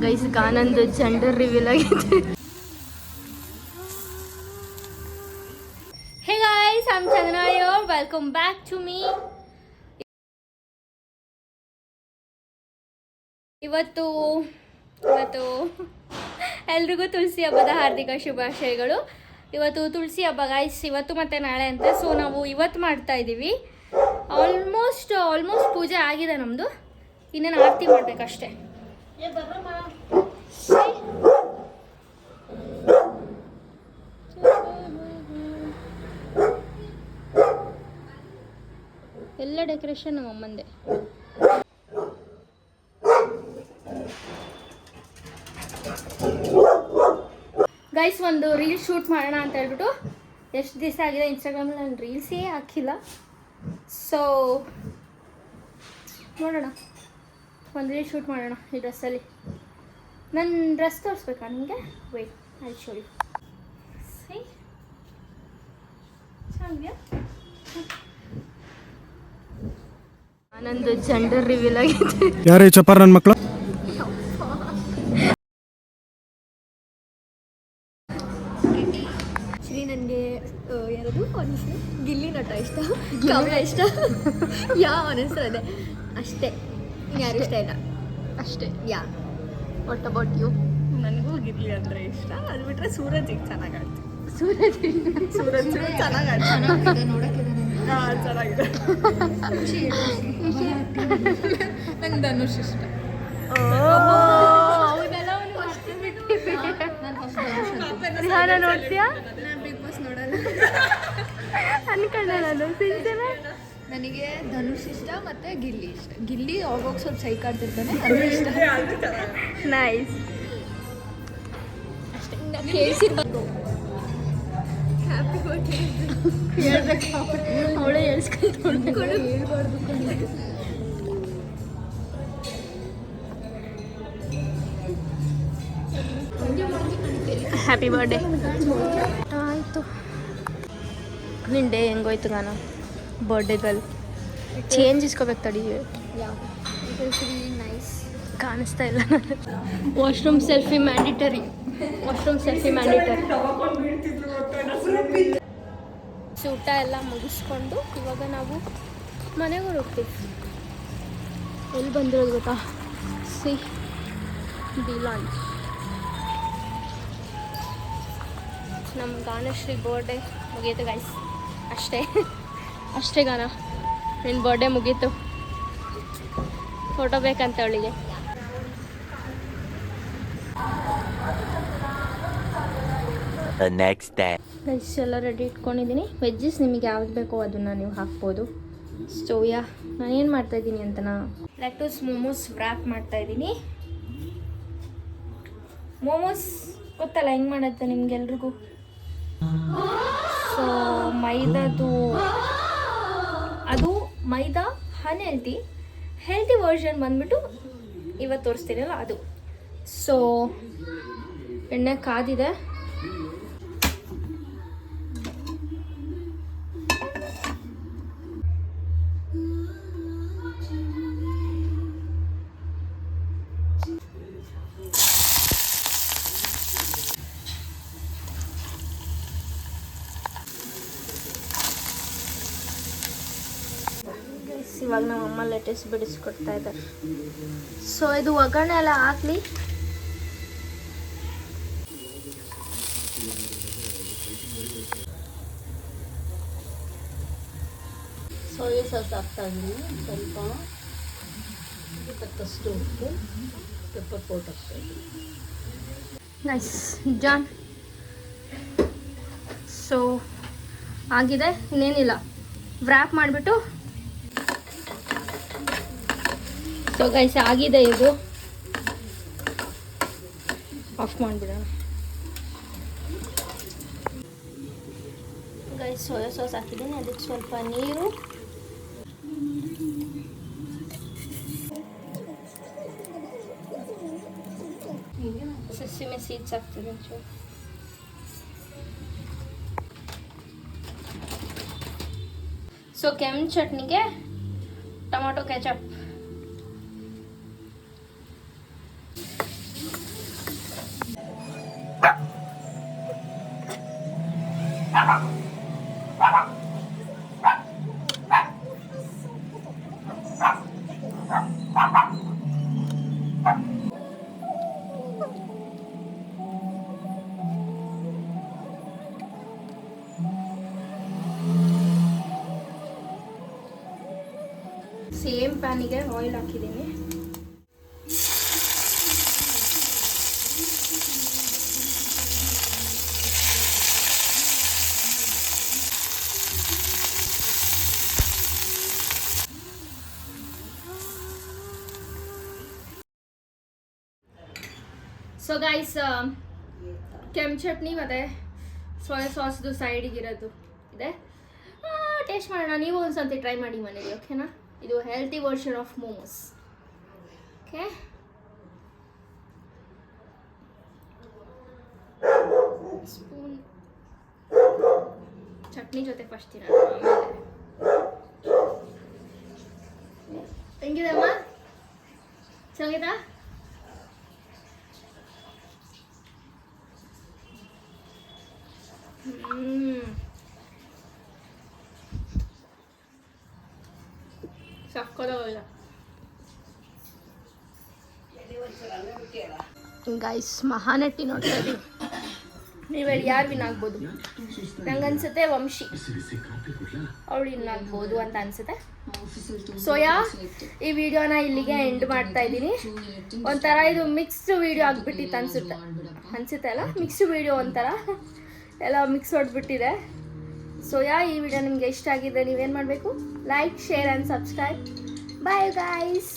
Guys ಗಾನಂದು gender reveal ಆಗಿದೆ. Hey guys, I am Chandana here. Welcome back to me. ಇವತ್ತು ಎಲ್ರಿಗೂ ತುಳಸಿ ಹಬ್ಬದ ಹಾರ್ದಿಕ ಶುಭಾಶಯಗಳು. ಇವತ್ತು ತುಳಸಿ ಹಬ್ಬ ಗೈಸ್, ಇವತ್ತು ಮತ್ತು ನಾಳೆ ಅಂತ. ಸೊ ನಾವು ಇವತ್ತು ಮಾಡ್ತಾ ಇದ್ದೀವಿ. ಆಲ್ಮೋಸ್ಟ್ ಪೂಜೆ ಆಗಿದೆ ನಮ್ಮದು, ಇನ್ನೇನು ಆರತಿ ಮಾಡಬೇಕಷ್ಟೆ. ಎಲ್ಲ ಡೆಕೋರೇಷನ್ ನಮ್ಮ ಅಮ್ಮಂದೆ. ಗೈಸ್, ಒಂದು ರೀಲ್ ಶೂಟ್ ಮಾಡೋಣ ಅಂತ ಹೇಳ್ಬಿಟ್ಟು ಎಷ್ಟು ದಿವಸ ಆಗಿದೆ ಇನ್ಸ್ಟಾಗ್ರಾಮಲ್ಲಿ ನಾನು ರೀಲ್ಸೇ ಹಾಕಿಲ್ಲ. ಸೊ ನೋಡೋಣ, ಒಂದು ರೀಲ್ ಶೂಟ್ ಮಾಡೋಣ ಈ ಡ್ರೆಸ್ಸಲ್ಲಿ. ನನ್ನ ಡ್ರೆಸ್ ತೋರಿಸ್ಬೇಕಾ ನಿಮಗೆ? Wait, I show you. ಸರಿ, ಚೆನ್ನಾಗಿದೆಯಾ? ನಂದು ಜೆಂಡರ್ ರಿವೀಲ್ ಆಗಿದೆ. ಯಾರೇ ಚಪ್ಪರ್ ನನ್ನ ಮಕ್ಕಳು? ನನಗೆ ಯಾರದು ಆನೆಸ್ಟ್ ಗಿಲ್ಲಿ ನಟ ಇಷ್ಟ, ಕಾವ್ಯ ಇಷ್ಟ. ಯಾವ ಆನೆಸ್ಟ್ ಅದೇ ಅಷ್ಟೇ, ಯಾರು ಇಷ್ಟ ಇಲ್ಲ ಅಷ್ಟೇ. Yeah what about you? ನನಗೂ ಗಿಲ್ಲಿ ಅಂದರೆ ಇಷ್ಟ. ಅದು ಬಿಟ್ಟರೆ ಸೂರಜ್ ಈಗ ಚೆನ್ನಾಗಿ ಆಡ್ತೀವಿ. ಸೂರಜ್ ಚೆನ್ನಾಗಿ ಆಡ್ತೀವಿ, ನೋಡೋಕ್ಕೆ ಚೆನ್ನಾಗಿದೆ. ನಂಗೆ ಧನುಷ್ ಇಷ್ಟ. ನೋಡ್ತೀಯಾ? ಬಿಗ್ ಬಾಸ್ ನೋಡಲ್ಲ ಅನ್ಕೊಂಡೆ ನಾನು. ನನಗೆ ಧನುಷ್ ಇಷ್ಟ ಮತ್ತು ಗಿಲ್ಲಿ ಇಷ್ಟ. ಗಿಲ್ಲಿ ಅವಾಗ ಸ್ವಲ್ಪ ಸೈಕ್ ಆಡ್ತಿರ್ತಾನೆ, ಅದು ಇಷ್ಟ. ನೈಸ್. ಅಷ್ಟೇ, ಕೇಳಿಸಿರ್ಬೇಕು. ಹ್ಯಾಪಿ ಬರ್ತ್ಡೇ ಹೇಳ್ಬೇಕು, ಅವಳೇ ಹೇಳ್ಸ್ಕೊಂಡು ಹೇಳ್ಬಾರ್ದು. Happy birthday. ಆಯಿತು, ನಿನ್ನ ಡೇ ಹೆಂಗೋಯ್ತು? ನಾನು ಬರ್ಡೇ ಗರ್ಲ್ ಚೇಂಜ್ ಇಸ್ಕೋಬೇಕು ತಡಿ. ನೈಸ್ ಕಾಣಿಸ್ತಾ ಇಲ್ಲ. Washroom selfie mandatory. ಊಟ ಎಲ್ಲ ಮುಗಿಸ್ಕೊಂಡು ಇವಾಗ ನಾವು ಮನೆಗೆ ಹೋಗ್ತೀವಿ. ಎಲ್ಲಿ ಬಂದಿರೋದು ಗೊತ್ತಾ? D launch. ನಮ್ಮ ಗಾನಶ್ರೀ ಬರ್ಡೇ ಮುಗೀತು ಗೈಸ್. ಅಷ್ಟೇ ಗಾನ, ನಿನ್ನ ಬರ್ಡೇ ಮುಗೀತು. ಫೋಟೋ ಬೇಕಂತ ಅವಳಿಗೆ. ಗೈಸ್ ಎಲ್ಲ ರೆಡಿ ಇಟ್ಕೊಂಡಿದ್ದೀನಿ. ವೆಜ್ಜಸ್ ನಿಮಗೆ ಯಾವ್ದು ಬೇಕೋ ಅದನ್ನು ನೀವು ಹಾಕ್ಬೋದು. ಸೊ ನಾನೇನು ಮಾಡ್ತಾಯಿದ್ದೀನಿ ಅಂತನಾ, ಲೆಟಸ್ ಮೋಮೋಸ್ ವ್ರ್ಯಾಪ್ ಮಾಡ್ತಾಯಿದ್ದೀನಿ. ಮೋಮೋಸ್ ಗೊತ್ತಲ್ಲ ಹೆಂಗೆ ಮಾಡುತ್ತೆ ನಿಮ್ಗೆಲ್ರಿಗೂ. ಸೊ ಮೈದಾದು, ಅದು ಮೈದಾ ಹೆಲ್ತಿ ವರ್ಷನ್ ಬಂದ್ಬಿಟ್ಟು ಇವತ್ತು ತೋರಿಸ್ತೀರಲ್ಲ ಅದು. ಸೊ ಎಣ್ಣೆ ಕಾದಿದೆ. ಇವಾಗ ನಮ್ಮ ಅಮ್ಮ ಲೆಟಸ್ ಬಿಡಿಸ್ಕೊಡ್ತಾ ಇದ್ದಾರೆ. ಸೊ ಇದು ಒಗ್ಗರಣೆ ಎಲ್ಲ ಹಾಕ್ಲಿ. ಸೋಯಾ ಸಾಸ್ ಹಾಕ್ತಾ ಇದ್ದೀನಿ, ಸ್ವಲ್ಪ ತಕ್ಕಷ್ಟು ಉಪ್ಪು, ಪೆಪ್ಪರ್ ಪೌಡರ್ ಹಾಕ್ತಾ ಇದ್ದೀನಿ. Nice John. ಸೊ ಆಗಿದೆ, ಇನ್ನೇನಿಲ್ಲ. ವ್ರ್ಯಾಪ್ ಮಾಡಿಬಿಟ್ಟು. ಸೊ ಗೈಸ್ ಆಗಿದೆ, ಇದು ಆಫ್ ಮಾಡಿಬಿಡೋಣ. ಗೈಸ್ ಸೋಯಾ ಸಾಸ್ ಹಾಕಿದ್ದೀನಿ, ಅದಕ್ಕೆ ಸ್ವಲ್ಪ ನೀರು, ಸೆಸಮೆ ಸೀಡ್ಸ್ ಹಾಕ್ತೀನಿ ಒಂಚೂರು. ಸೊ ಕೆಂಪು ಚಟ್ನಿಗೆ ಟೊಮೊಟೊ ಕೆಚಪ್. ಆಯಿಲ್ ಹಾಕಿದ್ದೀನಿ. ಸೊ ಗೈಸ್, ಕೆಂಪು ಚಟ್ನಿ ಮತ್ತು ಸೋಯಾ ಸಾಸ್ದು ಸೈಡಿಗಿರೋದು ಇದೆ. ಟೇಸ್ಟ್ ಮಾಡೋಣ. ನೀವು ಒಂದ್ಸತಿ ಟ್ರೈ ಮಾಡಿ ಮನೇಲಿ, ಓಕೆನಾ? ಇದು healthy version of momos. Okay, spoon chutney ಜೊತೆ ಫಸ್ಟ್ ತಿನ್ನೋಣ, ಆಮೇಲೆ. ಹೆಂಗಿದೆ ಅಮ್ಮ? ಚೆನ್ನಾಗಿದಾ? ಸಕ್ಕತ್ತಾಗಿದೆ ಗೈಸ್. ಮಹಾನಟಿ ನೋಡ್ತಾ ಇದ್ದೀವಿ. ನೀವು ಹೇಳಿ ಯಾರು ವಿನ್ ಆಗ್ಬೋದು? ನಂಗನ್ಸುತ್ತೆ ವಂಶಿ, ಅವಳು ವಿನ್ ಆಗ್ಬೋದು ಅಂತ ಅನ್ಸುತ್ತೆ. ಸೋಯಾ, ಈ ವಿಡಿಯೋನ ಇಲ್ಲಿಗೆ ಎಂಡ್ ಮಾಡ್ತಾ ಇದ್ದೀನಿ. ಒಂಥರ ಇದು ಮಿಕ್ಸ್ಡ್ ವಿಡಿಯೋ ಆಗಿಬಿಟ್ಟಿತ್ತು ಅನ್ಸುತ್ತೆ ಅಲ್ಲ? ಮಿಕ್ಸ್ಡ್ ವಿಡಿಯೋ ಒಂಥರ ಎಲ್ಲ ಮಿಕ್ಸ್ ಹೊಡ್ಬಿಟ್ಟಿದೆ. ಸೋಯಾ, ಈ ವಿಡಿಯೋ ನಿಮಗೆ ಇಷ್ಟ ಆಗಿದೆ, ನೀವೇನು ಮಾಡಬೇಕು? Like, share and subscribe. Bye guys.